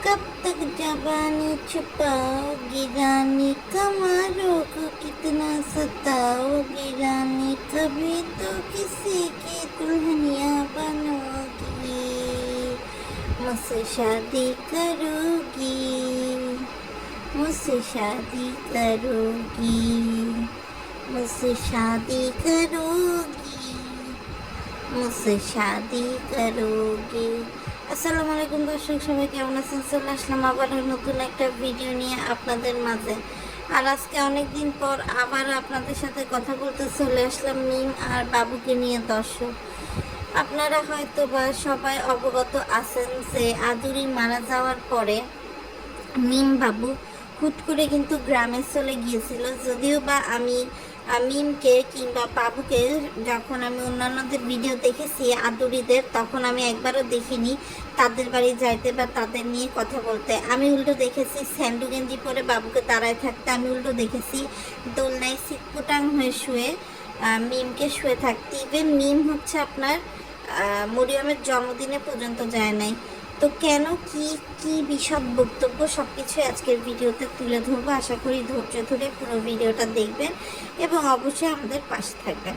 कब तक जवानी छुपाओगी रानी, कमरों को कितना सताओगी रानी, कभी तो किसी की दुल्हनिया बनोगी, मुझसे शादी करोगी, मुझसे शादी करोगी, मुझसे शादी करोगी, मुझसे शादी करोगी। আসসালামু আলাইকুম দর্শক, সবাই কেমন আছেন? চলে আসলাম আবার নতুন একটা ভিডিও নিয়ে আপনাদের মাঝে। আর আজকে অনেক দিন পর আবার আপনাদের সাথে কথা বলতে চলে আসলাম মিম আর বাবুকে নিয়ে। দর্শক, আপনারা হয়তো বা সবাই অবগত আছেন যে আদুরি মারা যাওয়ার পরে মিম বাবু হুট করে কিন্তু গ্রামে চলে গিয়েছিল। যদিও বা আমি মিমকে কিংবা বাবুকে যখন আমি অন্যান্যদের ভিডিও দেখেছি আদুরিদের, তখন আমি একবারও দেখিনি তাদের বাড়ি যাইতে বা তাদের নিয়ে কথা বলতে। আমি উল্টো দেখেছি স্যান্ডু গেঞ্জি পরে বাবুকে দাঁড়ায় থাকতে, আমি উল্টো দেখেছি দোলনায় সিটপুটাং হয়ে শুয়ে মিমকে শুয়ে থাকতে। ইভেন মিম হচ্ছে আপনার মরিয়মের জন্মদিনে পর্যন্ত যায় নাই। তো কেন, কি কি বিশদ বক্তব্য সব কিছুই আজকের ভিডিওতে তুলে ধরবো। আশা করি ধৈর্য ধরে পুরো ভিডিওটা দেখবেন এবং অবশ্যই আমাদের পাশে থাকবেন।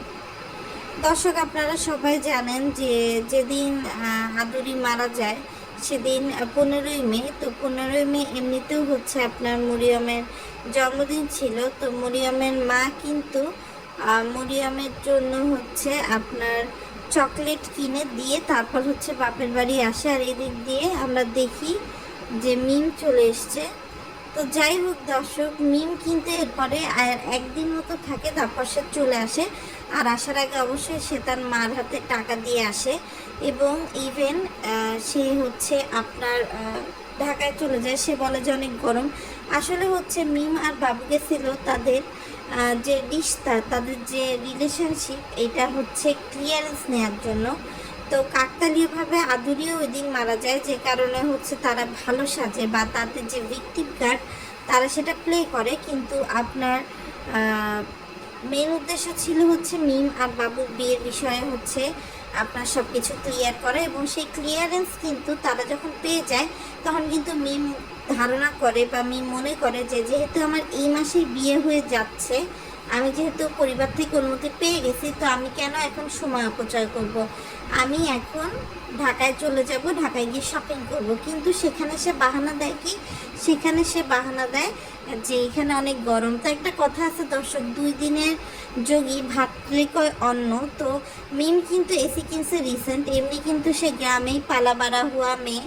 দর্শক, আপনারা সবাই জানেন যে যেদিন আদুরি মারা যায় সেদিন 15ই মে। তো 15ই মে এমনিতেও হচ্ছে আপনার মরিয়মের জন্মদিন ছিল। তো মরিয়মের মা কিন্তু মরিয়মের জন্য হচ্ছে আপনার চকলেট কিনে দিয়ে তারপর হচ্ছে বাপের বাড়ি আসে। আর এদিক দিয়ে আমরা দেখি যে মিম চলে এসছে। তো যাই হোক দর্শক, মিম কিন্তু এরপরে আর একদিন মতো থাকে, তারপর সে চলে আসে। আর আসার আগে অবশ্যই সে তার মার হাতে টাকা দিয়ে আসে এবং ইভেন সে হচ্ছে আপনার ঢাকায় চলে যায়। সে বলে যে অনেক গরম। আসলে হচ্ছে মিম আর বাবু গেছিল তাদের যে রিশতা, তাদের যে রিলেশনশিপ, এটা হচ্ছে ক্লিয়ারেন্স নেওয়ার জন্য। তো কাকতালীয়ভাবে আদুরিও ওই দিন মারা যায়, যে কারণে হচ্ছে তারা ভালো সাজে বা তাদের যে ভিক্টিম কার্ড তারা সেটা প্লে করে। কিন্তু আপনার মেন উদ্দেশ্য ছিল হচ্ছে মিম আর বাবুর বিয়ের বিষয়ে হচ্ছে আপনার সব কিছু ক্লিয়ার করে। এবং সেই ক্লিয়ারেন্স কিন্তু তারা যখন পেয়ে যায় তখন কিন্তু মিম ধারণা করে বা মিম মনে করে যে যেহেতু আমার এই মাসেই বিয়ে হয়ে যাচ্ছে, আমি যেহেতু পরিবার থেকে অনুমতি পেয়ে গেছি, তো আমি কেন এখন সময় অপচয় করব, আমি এখন ঢাকায় চলে যাব, ঢাকায় গিয়ে শপিং করব। কিন্তু সেখানে সে বাহানা দেয় কি, সেখানে সে বাহানা দেয় যে এখানে অনেক গরম। তো একটা কথা আছে দর্শক, 2 দিনের যোগী ভাতৃ কয় অন্ন। তো মিম কিন্তু এসি কিনছে রিসেন্ট, এমনি কিন্তু সে গ্রামেই পালা বাড়া হুয়া মেয়ে।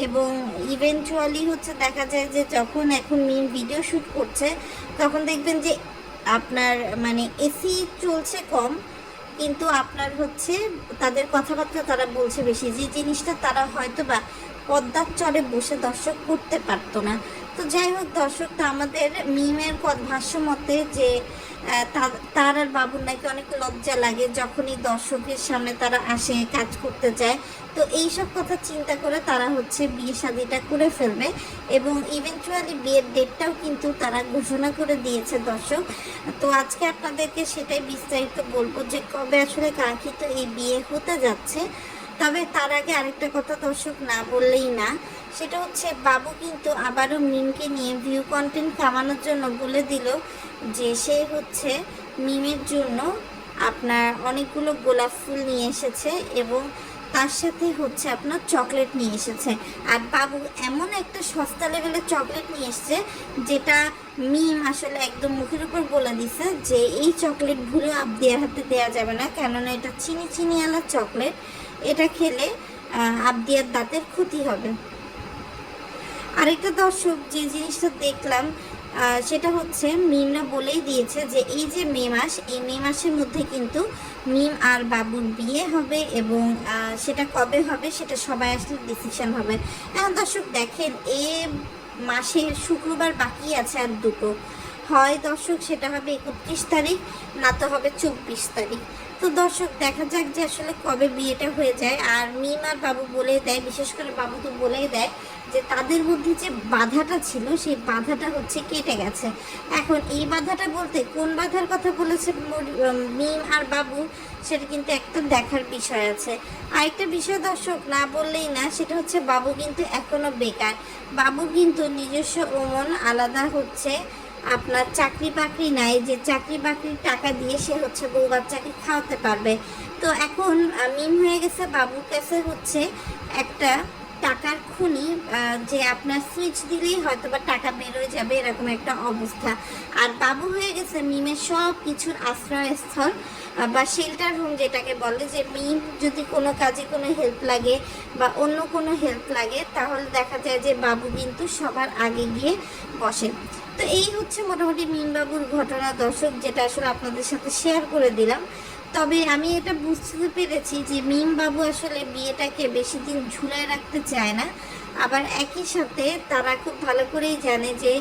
এবং ইভেনচুয়ালি হচ্ছে দেখা যায় যে যখন এখন মিম ভিডিও শ্যুট করছে তখন দেখবেন যে আপনার মানে এসি চলছে কম, কিন্তু আপনার হচ্ছে তাদের কথাবার্তা তারা বলছে বেশি, যে জিনিসটা তারা হয়তো বা পদ্মার চরে বসে দর্শক করতে পারতো না। তো যাই হোক দর্শক, তো আমাদের মিমের ভাষ্য মতে যে তার আর বাবুর নাকি অনেক লজ্জা লাগে যখনই দর্শকের সামনে তারা আসে কাজ করতে যায়। তো এইসব কথা চিন্তা করে তারা হচ্ছে বিয়ে শাদিটা করে ফেলবে এবং ইভেনচুয়ালি বিয়ের ডেটটাও কিন্তু তারা ঘোষণা করে দিয়েছে দর্শক। তো আজকে আপনাদেরকে সেটাই বিস্তারিত বলবো যে কবে আসলে কাঙ্ক্ষিত এই বিয়ে হতে যাচ্ছে। তবে তার আগে আরেকটা কথা দর্শক না বললেই না, সেটা হচ্ছে বাবু কিন্তু আবারও মিমকে নিয়ে ভিউ কন্টেন্ট কামানোর জন্য বলে দিল যে সে হচ্ছে মিমের জন্য আপনার অনেকগুলো গোলাপ ফুল নিয়ে এসেছে এবং তার সাথে হচ্ছে আপনার চকলেট নিয়ে এসেছে। আর বাবু এমন একটা সস্তা লেভেলের চকলেট নিয়ে এসছে যেটা মিম আসলে একদম মুখের উপর বলে দিছে যে এই চকলেট ভুলেও আবদিয়ার হাতে দেওয়া যাবে না, কেননা এটা চিনিওয়ালা চকলেট, এটা খেলে আবদিয়ার দাঁতের ক্ষতি হবে। আরেকটা দর্শক যে জিনিসটা দেখলাম সেটা হচ্ছে মিমরা বলেই দিয়েছে যে এই যে মে মাস, এই মে মাসের মধ্যে কিন্তু মিম আর বাবুর বিয়ে হবে এবং সেটা কবে হবে সেটা সবাই আসলে ডিসিশন হবে। এখন দর্শক দেখেন, এ মাসের শুক্রবার বাকি আছে আর দুটো, হয় দর্শক সেটা হবে 31 তারিখ, না তো হবে 24 তারিখ। তো দর্শক দেখা যাক যে আসলে কবে বিয়েটা হয়ে যায়। আর মিম আর বাবু বলে দেয়, বিশেষ করে বাবু তো বলেই দেয় যে তাদের মধ্যে যে বাধাটা ছিল সেই বাধাটা হচ্ছে কেটে গেছে। এখন এই বাধাটা বলতে কোন বাধার কথা বলেছে মিম আর বাবু, সেটা কিন্তু একটা দেখার বিষয় আছে। আরেকটা বিষয় দর্শক না বললেই না, সেটা হচ্ছে বাবু কিন্তু এখনো বেকার। বাবু কিন্তু নিজস্ব ওমন আলাদা হচ্ছে আপনার চাকরি বাকরি নাই, যে চাকরি বাকরির টাকা দিয়ে সে হচ্ছে বউ বাচ্চাকে খাওয়াতে পারবে। তো এখন মিম হয়ে গেছে বাবুর কাছে হচ্ছে একটা টাকার খুনি, যে আপনার সুইচ দিলেই হয়তো বা টাকা বেরোয় যাবে, এরকম একটা অবস্থা। আর বাবু হয়ে গেছে মিমের সব কিছুর আশ্রয়স্থল বা শেল্টার হোম, যেটাকে বলে যে মিম যদি কোনো কাজে কোনো হেল্প লাগে বা অন্য কোনো হেল্প লাগে, তাহলে দেখা যায় যে বাবু কিন্তু সবার আগে গিয়ে বসে। তো এই হচ্ছে মোটামুটি মিম বাবুর ঘটনা দর্শক, যেটা আসলে আপনাদের সাথে শেয়ার করে দিলাম। তবে আমি এটা বুঝতে পেরেছি যে মিম বাবু আসলে বিয়েটাকে বেশি দিন ঝুলায় রাখতে চায় না। আবার একই সাথে তারা খুব ভালো করেই জানে যে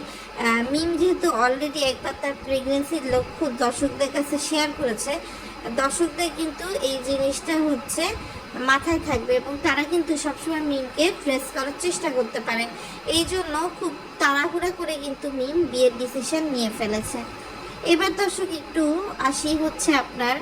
মিম যেহেতু অলরেডি একবার তার প্রেগনেন্সির লক্ষ্য দর্শকদের কাছে শেয়ার করেছে, দর্শকদের কিন্তু এই জিনিসটা হচ্ছে মাথায় থাকবে এবং তারা কিন্তু সবসময় মিমকে ফ্রেস করার চেষ্টা করতে পারে। এই জন্য খুব তাড়াহুড়া করে কিন্তু মিম বিয়ের ডিসিশন নিয়ে ফেলেছে। এবার দর্শক একটু আসি হচ্ছে আপনার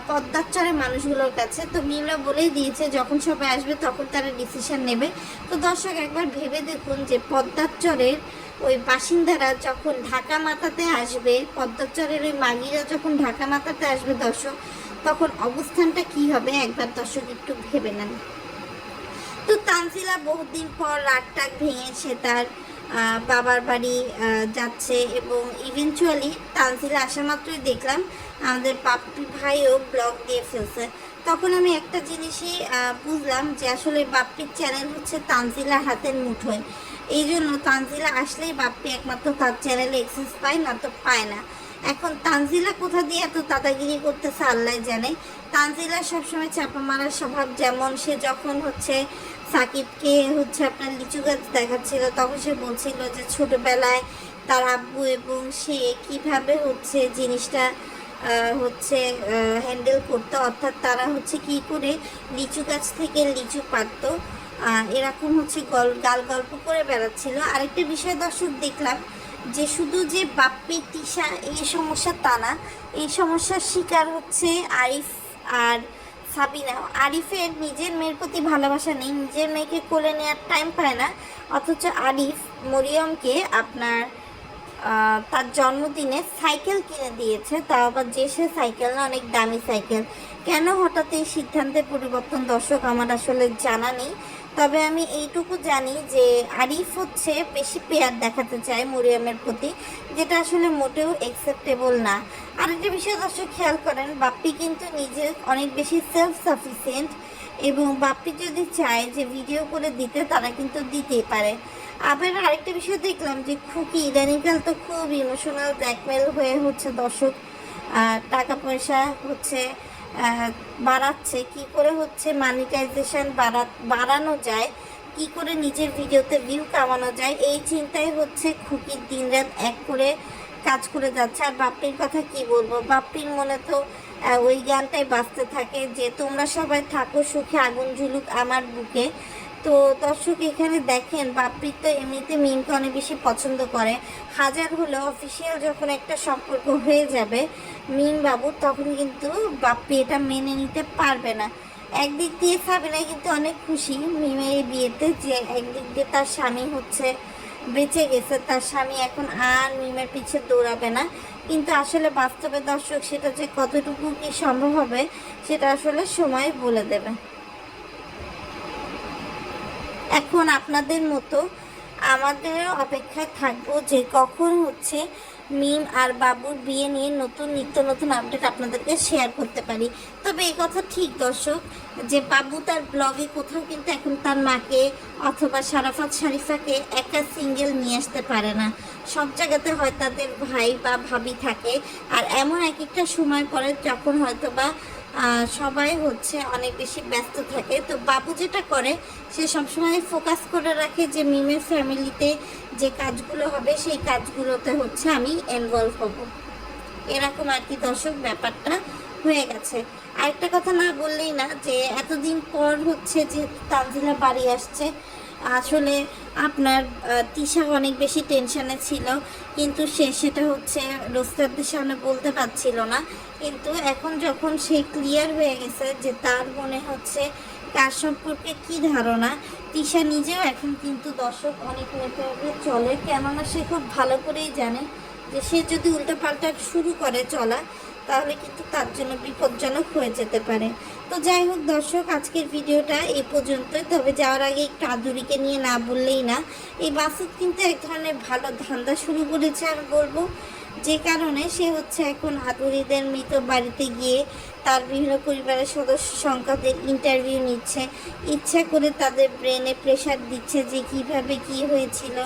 পদ্মার চরের মানুষগুলোর কাছে। তো মিমরা বলেই দিয়েছে যখন সবাই আসবে তখন তারা ডিসিশন নেবে। তো দর্শক একবার ভেবে দেখুন যে পদ্মার চরের ওই বাসিন্দারা যখন ঢাকা মাতাতে আসবে, পদ্মার চরের ওই মাগিরা যখন ঢাকা মাতাতে আসবে দর্শক, তখন অবস্থানটা কি হবে একবার দর্শক একটু ভেবে নেন। তো তানজিলা বহুদিন পর রাগটাগ ভেঙে সে তার বাবার বাড়ি যাচ্ছে এবং ইভেনচুয়ালি তানজিলা আসা মাত্রই দেখলাম আমাদের বাপ্পি ভাইও ব্লগ দিয়ে ফেলছে। তখন আমি একটা জিনিসই বুঝলাম যে আসলে বাপ্পির চ্যানেল হচ্ছে তানজিলার হাতের মুঠোয়। এই জন্য তানজিলা আসলেই বাপ্পি একমাত্র তার চ্যানেলে অ্যাক্সেস পায়, না তো পায় না। এখন তানজিলা কোথা দিয়ে এত দাদাগিরি করতেছে আল্লাহ জানে। তানজিলা সবসময় চাপা মারার স্বভাব, যেমন সে যখন হচ্ছে সাকিবকে হচ্ছে আপনার লিচু গাছ দেখাচ্ছিল, তখন সে বলছিল যে ছোটবেলায় তার আব্বু এবং সে কিভাবে হচ্ছে জিনিসটা হচ্ছে হ্যান্ডেল করতো, অর্থাৎ তারা হচ্ছে কি করে লিচু গাছ থেকে লিচু পারতো, এরকম হচ্ছে গাল গল্প করে বেড়াচ্ছিল। আরেকটা বিষয় দর্শক দেখলাম যে শুধু যে বাপ্পি তিশা এই সমস্যা তা না, এই সমস্যার শিকার হচ্ছে আরিফ আর সাবিনা। আরিফের নিজের মেয়ের প্রতি ভালোবাসা নেই, নিজের মেয়েকে কোলে নেওয়ার টাইম পায় না, অথচ আরিফ মরিয়মকে আপনার তার জন্মদিনে সাইকেল কিনে দিয়েছে, তাও আবার যে সে সাইকেল না, অনেক দামি সাইকেল। কেন হঠাৎ এই সিদ্ধান্তের পরিবর্তন দর্শক আমার আসলে জানা নেই। তবে আমি এইটুকু জানি যে আরিফ হচ্ছে বেশি পেয়ার দেখাতে চায় মরিয়মের প্রতি, যেটা আসলে মোটেও অ্যাকসেপ্টেবল না। আরেকটা বিষয় দর্শক খেয়াল করেন, বাপ্পি কিন্তু নিজে অনেক বেশি সেলফ সাফিসিয়েন্ট এবং বাপ্পি যদি চায় যে ভিডিও করে দিতে, তারা কিন্তু দিতেই পারে। আবার আরেকটা বিষয় দেখলাম যে খুকি ইদানিংকাল তো খুব ইমোশনাল ব্ল্যাকমেল হয়ে হচ্ছে দর্শক টাকা পয়সা হচ্ছে বাড়াচ্ছে, কি করে হচ্ছে মানিটাইজেশন বাড়ানো যায়, কি করে নিজের ভিডিওতে ভিউ কামানো যায়, এই চিন্তায় হচ্ছে খুকির দিনরাত এক করে কাজ করে যাচ্ছে। আর বাপ্পির কথা কি বলবো, বাপ্পির মনে তো ওই গানটাই বাজতে থাকে যে তোমরা সবাই থাকো সুখে আগুন ঝুলুক আমার বুকে। তো দর্শক এখানে দেখেন বাপ্পি তো এমনিতে মিমকে অনেক বেশি পছন্দ করে, হাজার হলেও অফিসিয়াল যখন একটা সম্পর্ক হয়ে যাবে মিম বাবু, তখন কিন্তু বাপ্পি এটা মেনে নিতে পারবে না। একদিক দিয়ে সাবিনা কিন্তু অনেক খুশি মিমের এই বিয়েতে, যে একদিক দিয়ে তার স্বামী হচ্ছে বেঁচে গেছে, তার স্বামী এখন আর মিমের পিছে দৌড়াবে না। কিন্তু আসলে বাস্তবে দর্শক সেটা যে কতটুকু কি সম্ভব হবে সেটা আসলে সময় বলে দেবে। এখন আপনাদের মতো আমাদেরও অপেক্ষায় থাকবো যে কখন হচ্ছে মিম আর বাবুর বিয়ে নিয়ে নিত্য নতুন আপডেট আপনাদেরকে শেয়ার করতে পারি। তবে এই কথা ঠিক দর্শক যে বাবু তার ব্লগে কোথাও কিন্তু এখন তার মাকে অথবা শারাফাত শারিফাকে একা সিঙ্গেল নিয়ে আসতে পারে না, সব জায়গাতে হয় তাদের ভাই বা ভাবি থাকে। আর এমন এক একটা সময় পরে যখন হয়তো বা সবাই হচ্ছে অনেক বেশি ব্যস্ত থাকে, তো বাবু যেটা করে সে সবসময় ফোকাস করে রাখে যে মিমের ফ্যামিলিতে যে কাজগুলো হবে সেই কাজগুলোতে হচ্ছে আমি ইনভলভ হব, এরকম আর কি দর্শক ব্যাপারটা হয়ে গেছে। আরেকটা কথা না বললেই না, যে এতদিন পর হচ্ছে যে তানজিলা বাড়ি আসছে। আসলে আপনার তিশা অনেক বেশি টেনশনে ছিল, কিন্তু সে সেটা হচ্ছে রোস্টারদের সামনে বলতে পারছিল না। কিন্তু এখন যখন সে ক্লিয়ার হয়ে গেছে যে তার মনে হচ্ছে কার সম্পর্কে কি ধারণা, তিশা নিজেও এখন কিন্তু দর্শক অনেক মেপে চলে, কেননা সে খুব ভালো করেই জানে যে সে যদি উল্টোপাল্টা শুরু করে চলা, তাহলে কিন্তু তার জন্য বিপজ্জনক হয়ে যেতে পারে। তো যাই হোক দর্শক, আজকের ভিডিওটা এই পর্যন্তই। তবে যাওয়ার আগে একটু আদুরিকে নিয়ে না বললেই না, এই মাসুদ কিন্তু এক ধরনের ভালো ধান্দা শুরু করেছে আমি বলবো, যে কারণে সে হচ্ছে এখন আদুরিদের মৃত বাড়িতে গিয়ে তার বিভিন্ন পরিবারের সদস্য সংখ্যাদের ইন্টারভিউ নিচ্ছে, ইচ্ছা করে তাদের ব্রেনে প্রেশার দিচ্ছে যে কিভাবে কি হয়েছিল,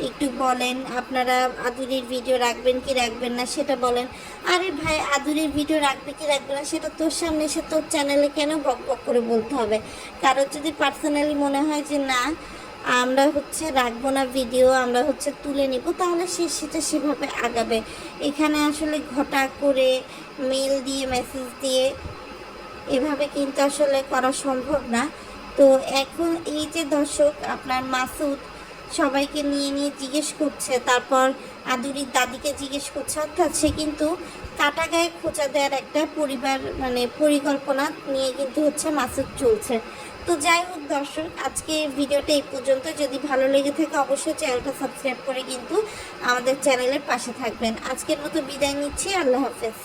একটু বলেন আপনারা আদুরির ভিডিও রাখবেন কি রাখবেন না সেটা বলেন। আরে ভাই, আদুরির ভিডিও রাখবে কি রাখবে না সেটা তোর সামনে এসে তোর চ্যানেলে কেন বক বক করে বলতে হবে? কারোর যদি পার্সোনালি মনে হয় যে না আমরা হচ্ছে রাখবো না ভিডিও, আমরা হচ্ছে তুলে নিব, তাহলে সে সেটা সেভাবে আগাবে। এখানে আসলে ঘটা করে মেল দিয়ে মেসেজ দিয়ে এভাবে কিন্তু আসলে করা সম্ভব না। তো এখন এই যে দর্শক আপনার মাসুদ সবাইকে নিয়ে নিয়ে জিজ্ঞেস করছে, তারপর আদুরির দাদিকে জিজ্ঞেস করছে, অর্থাৎ সে কিন্তু কাটা গায়ে খোঁচা দেওয়ার একটা পরিকল্পনা নিয়ে কিন্তু হচ্ছে মাসুদ চলছে। তো যাই হোক দর্শক, আজকে ভিডিওটা এই পর্যন্ত। যদি ভালো লেগে থাকে অবশ্যই চ্যানেলটা সাবস্ক্রাইব করে কিন্তু আমাদের চ্যানেলের পাশে থাকবেন। আজকের মতো বিদায় নিচ্ছি, আল্লাহ হাফেজ।